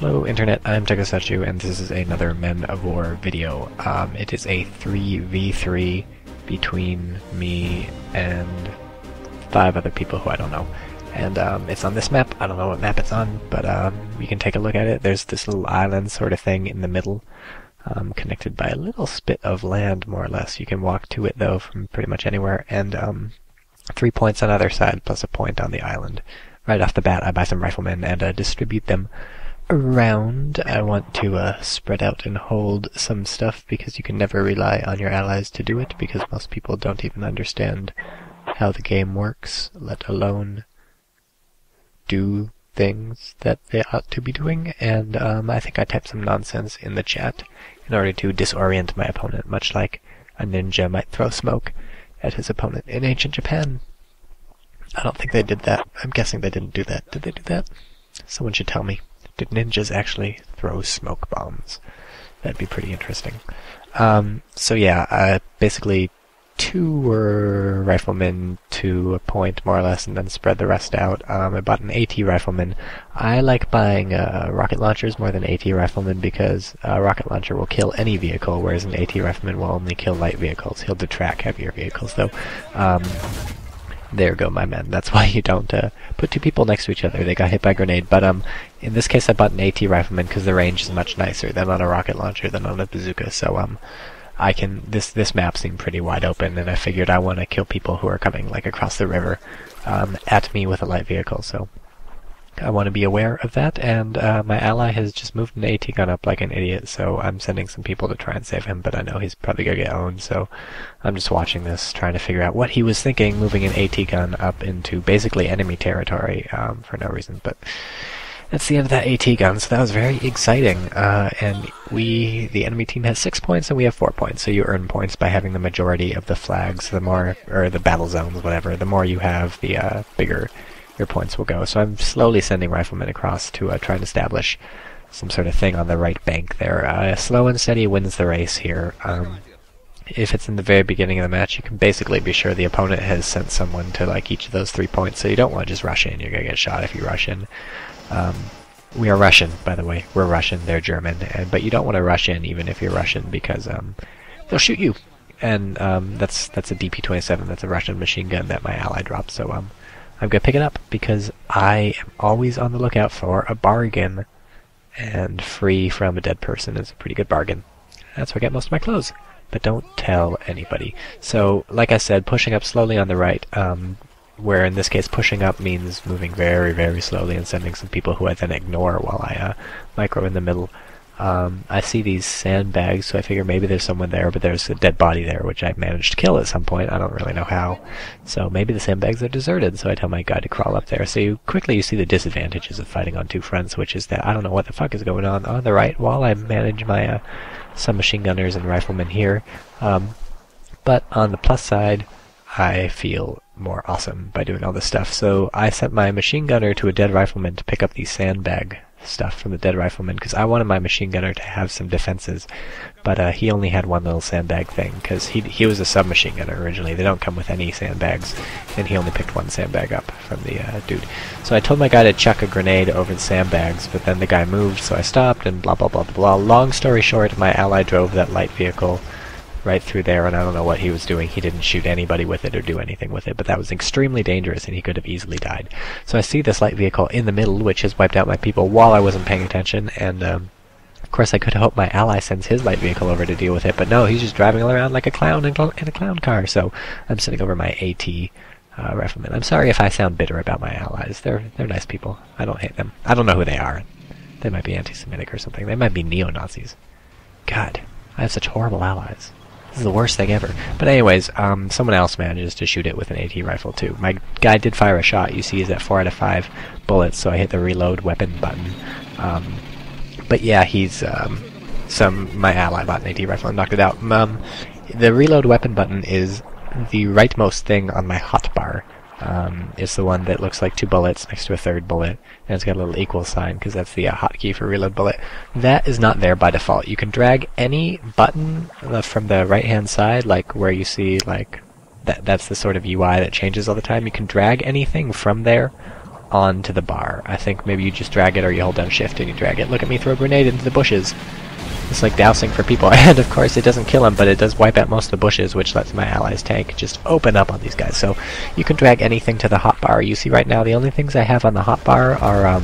Hello Internet, I'm TychoCelchuuu and this is another Men of War video. It is a 3v3 between me and 5 other people who I don't know. And it's on this map. I don't know what map it's on, but you can take a look at it. There's this little island sort of thing in the middle, connected by a little spit of land, more or less. You can walk to it though from pretty much anywhere, and 3 points on either side plus a point on the island. Right off the bat I buy some riflemen and distribute them around. I want to spread out and hold some stuff because you can never rely on your allies to do it, because most people don't even understand how the game works, let alone do things that they ought to be doing. And I think I typed some nonsense in the chat in order to disorient my opponent, much like a ninja might throw smoke at his opponent in ancient Japan. I don't think they did that. I'm guessing they didn't do that. Did they do that? Someone should tell me. Did ninjas actually throw smoke bombs? That'd be pretty interesting. So yeah, basically 2 were riflemen to a point, more or less, and then spread the rest out. I bought an AT rifleman. I like buying rocket launchers more than AT riflemen because a rocket launcher will kill any vehicle, whereas an AT rifleman will only kill light vehicles. He'll detract heavier vehicles, though. There go my men. That's why you don't put 2 people next to each other. They got hit by a grenade. But in this case I bought an AT rifleman because the range is much nicer than on a rocket launcher, than on a bazooka. So I can, this map seemed pretty wide open, and I figured I want to kill people who are coming like across the river at me with a light vehicle. So I want to be aware of that, and my ally has just moved an AT gun up like an idiot, so I'm sending some people to try and save him, but I know he's probably going to get owned, so I'm just watching this, trying to figure out what he was thinking, moving an AT gun up into basically enemy territory for no reason. But that's the end of that AT gun, so that was very exciting. And the enemy team has 6 points and we have 4 points, so you earn points by having the majority of the flags. The more, or the battle zones, whatever, the more you have, the bigger your points will go. So I'm slowly sending riflemen across to try and establish some sort of thing on the right bank there. Slow and steady wins the race here. If it's in the very beginning of the match, you can basically be sure the opponent has sent someone to like each of those 3 points, so you don't want to just rush in. You're going to get shot if you rush in. We are Russian, by the way. We're Russian, they're German, but you don't want to rush in even if you're Russian, because they'll shoot you. And that's a DP-27, that's a Russian machine gun that my ally dropped, so I'm going to pick it up because I am always on the lookout for a bargain, and free from a dead person is a pretty good bargain. That's where I get most of my clothes, but don't tell anybody. So, like I said, pushing up slowly on the right, where in this case pushing up means moving very, very slowly and sending some people who I then ignore while I micro in the middle. I see these sandbags, so I figure maybe there's someone there, but there's a dead body there, which I managed to kill at some point. I don't really know how. So maybe the sandbags are deserted, so I tell my guy to crawl up there. So you see the disadvantages of fighting on 2 fronts, which is that I don't know what the fuck is going on the right while I manage my some machine gunners and riflemen here. But on the plus side, I feel more awesome by doing all this stuff. So I sent my machine gunner to a dead rifleman to pick up these sandbag stuff from the dead rifleman, because I wanted my machine gunner to have some defenses, but he only had 1 little sandbag thing, because he was a submachine gunner originally. They don't come with any sandbags, and he only picked 1 sandbag up from the dude. So I told my guy to chuck a grenade over the sandbags, but then the guy moved, so I stopped, and blah blah blah blah blah. Long story short, my ally drove that light vehicle right through there, and I don't know what he was doing. He didn't shoot anybody with it or do anything with it, but that was extremely dangerous and he could have easily died. So I see this light vehicle in the middle, which has wiped out my people while I wasn't paying attention, and of course I could have hoped my ally sends his light vehicle over to deal with it, but no, he's just driving around like a clown in a clown car. So I'm sending over my AT riflemen. I'm sorry if I sound bitter about my allies. They're nice people. I don't hate them. I don't know who they are. They might be anti-Semitic or something. They might be neo-Nazis. God, I have such horrible allies. This is the worst thing ever. But anyways, someone else manages to shoot it with an AT rifle too. My guy did fire a shot. You see he's at 4 out of 5 bullets, so I hit the reload weapon button. But yeah, he's my ally bought an AT rifle and knocked it out. The reload weapon button is the rightmost thing on my hotbar. It's the one that looks like 2 bullets next to a 3rd bullet, and it's got a little equal sign because that's the hotkey for reload bullet. That is not there by default. You can drag any button from the right hand side, like where you see like that's the sort of UI that changes all the time. You can drag anything from there onto the bar. I think maybe you just drag it or you hold down shift and you drag it. Look at me throw a grenade into the bushes. It's like dousing for people. And of course it doesn't kill them, but it does wipe out most of the bushes, which lets my allies' tank just open up on these guys. So you can drag anything to the hotbar. You see right now the only things I have on the hotbar are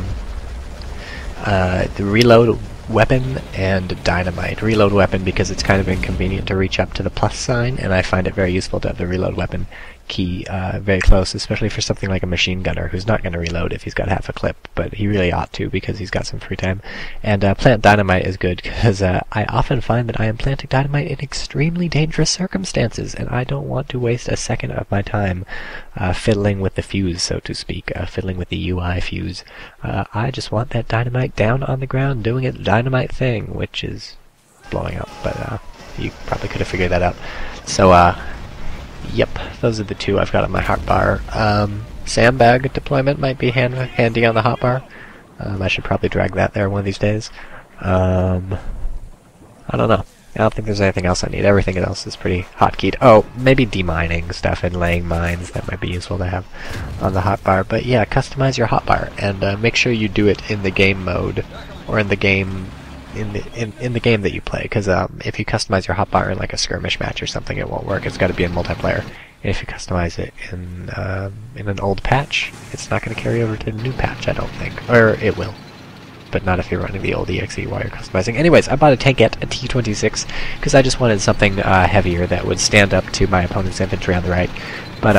the reload weapon and dynamite. Reload weapon because it's kind of inconvenient to reach up to the plus sign, and I find it very useful to have the reload weapon key very close, especially for something like a machine gunner who's not going to reload if he's got half a clip, but he really ought to because he's got some free time. And plant dynamite is good because I often find that I am planting dynamite in extremely dangerous circumstances, and I don't want to waste a second of my time fiddling with the fuse, so to speak, fiddling with the UI fuse. I just want that dynamite down on the ground doing its dynamite thing, which is blowing up, but you probably could have figured that out. So yep, those are the two I've got on my hotbar. Sandbag deployment might be handy on the hotbar. I should probably drag that there one of these days. I don't know. I don't think there's anything else I need. Everything else is pretty hotkeyed. Oh, maybe demining stuff and laying mines. That might be useful to have on the hotbar. But yeah, customize your hotbar and make sure you do it in the game mode or in the game in the game that you play, because if you customize your hotbar in like a skirmish match or something, it won't work. It's got to be in multiplayer. And if you customize it in an old patch, it's not going to carry over to the new patch, I don't think. Or it will, but not if you're running the old EXE while you're customizing. Anyways, I bought a tankette, a T-26, because I just wanted something heavier that would stand up to my opponent's infantry on the right. But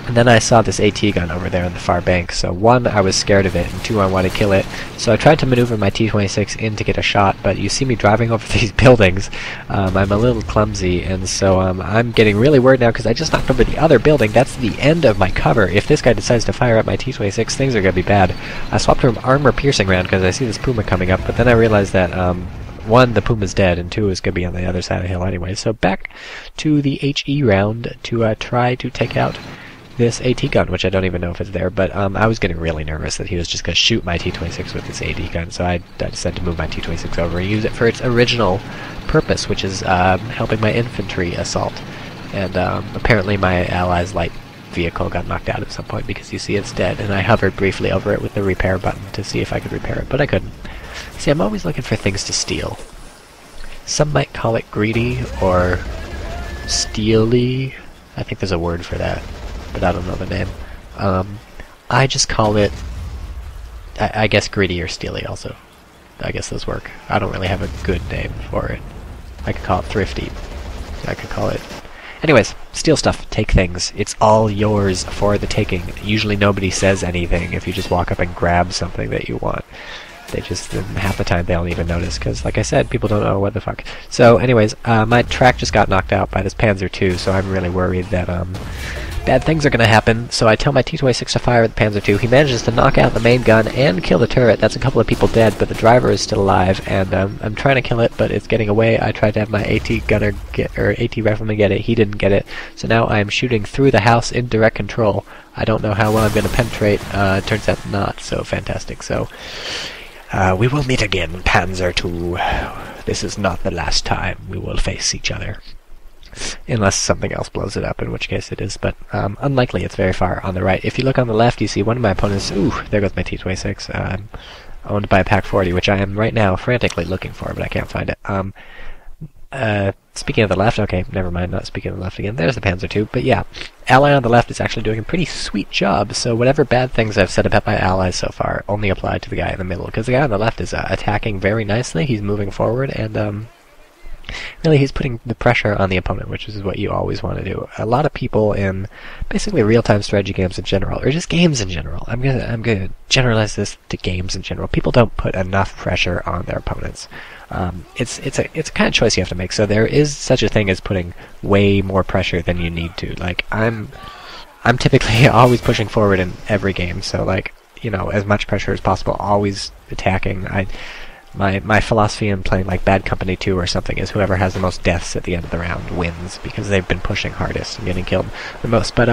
and then I saw this AT gun over there on the far bank, so one, I was scared of it, and two, I wanted to kill it. So I tried to maneuver my T-26 in to get a shot, but you see me driving over these buildings. I'm a little clumsy, and so I'm getting really worried now because I just knocked over the other building. That's the end of my cover. If this guy decides to fire at my T-26, things are going to be bad. I swapped to an armor-piercing round because I see this Puma coming up, but then I realized that one, the Puma's dead, and two, is going to be on the other side of the hill anyway. So back to the HE round to try to take out this AT gun, which I don't even know if it's there, but I was getting really nervous that he was just going to shoot my T-26 with this AT gun, so I decided to move my T-26 over and use it for its original purpose, which is helping my infantry assault. And apparently my ally's light vehicle got knocked out at some point because you see it's dead, and I hovered briefly over it with the repair button to see if I could repair it, but I couldn't. See, I'm always looking for things to steal. Some might call it greedy or steely. I think there's a word for that, but I don't know the name. I just call it, I guess, greedy or steely also. I guess those work. I don't really have a good name for it. I could call it thrifty. I could call it... Anyways, steal stuff, take things. It's all yours for the taking. Usually nobody says anything if you just walk up and grab something that you want. They just, half the time they don't even notice, because like I said, people don't know what the fuck. So anyways, my track just got knocked out by this Panzer II, so I'm really worried that bad things are going to happen. So I tell my T-26 to fire at the Panzer II. He manages to knock out the main gun and kill the turret. That's a couple of people dead, but the driver is still alive, and I'm trying to kill it, but it's getting away. I tried to have my AT gunner or AT rifleman get it. He didn't get it. So now I'm shooting through the house in direct control. I don't know how well I'm going to penetrate. Turns out not so fantastic. So we will meet again, Panzer II. This is not the last time we will face each other. Unless something else blows it up, in which case it is, but unlikely. It's very far on the right. If you look on the left, you see one of my opponents... Ooh, there goes my T-26. Owned by a PaK-40, which I am right now frantically looking for, but I can't find it. Speaking of the left, okay, never mind, not speaking of the left again. There's the Panzer II, but yeah, ally on the left is actually doing a pretty sweet job, so whatever bad things I've said about my allies so far only apply to the guy in the middle, because the guy on the left is attacking very nicely. He's moving forward, and really he's putting the pressure on the opponent, which is what you always want to do. A lot of people in basically real-time strategy games in general, or just games in general, I'm gonna generalize this to games in general, people don't put enough pressure on their opponents. It's a kind of choice you have to make. So there is such a thing as putting way more pressure than you need to. Like I'm typically always pushing forward in every game, so like, you know, as much pressure as possible, always attacking. My philosophy in playing like Bad Company 2 or something is whoever has the most deaths at the end of the round wins, because they've been pushing hardest and getting killed the most. But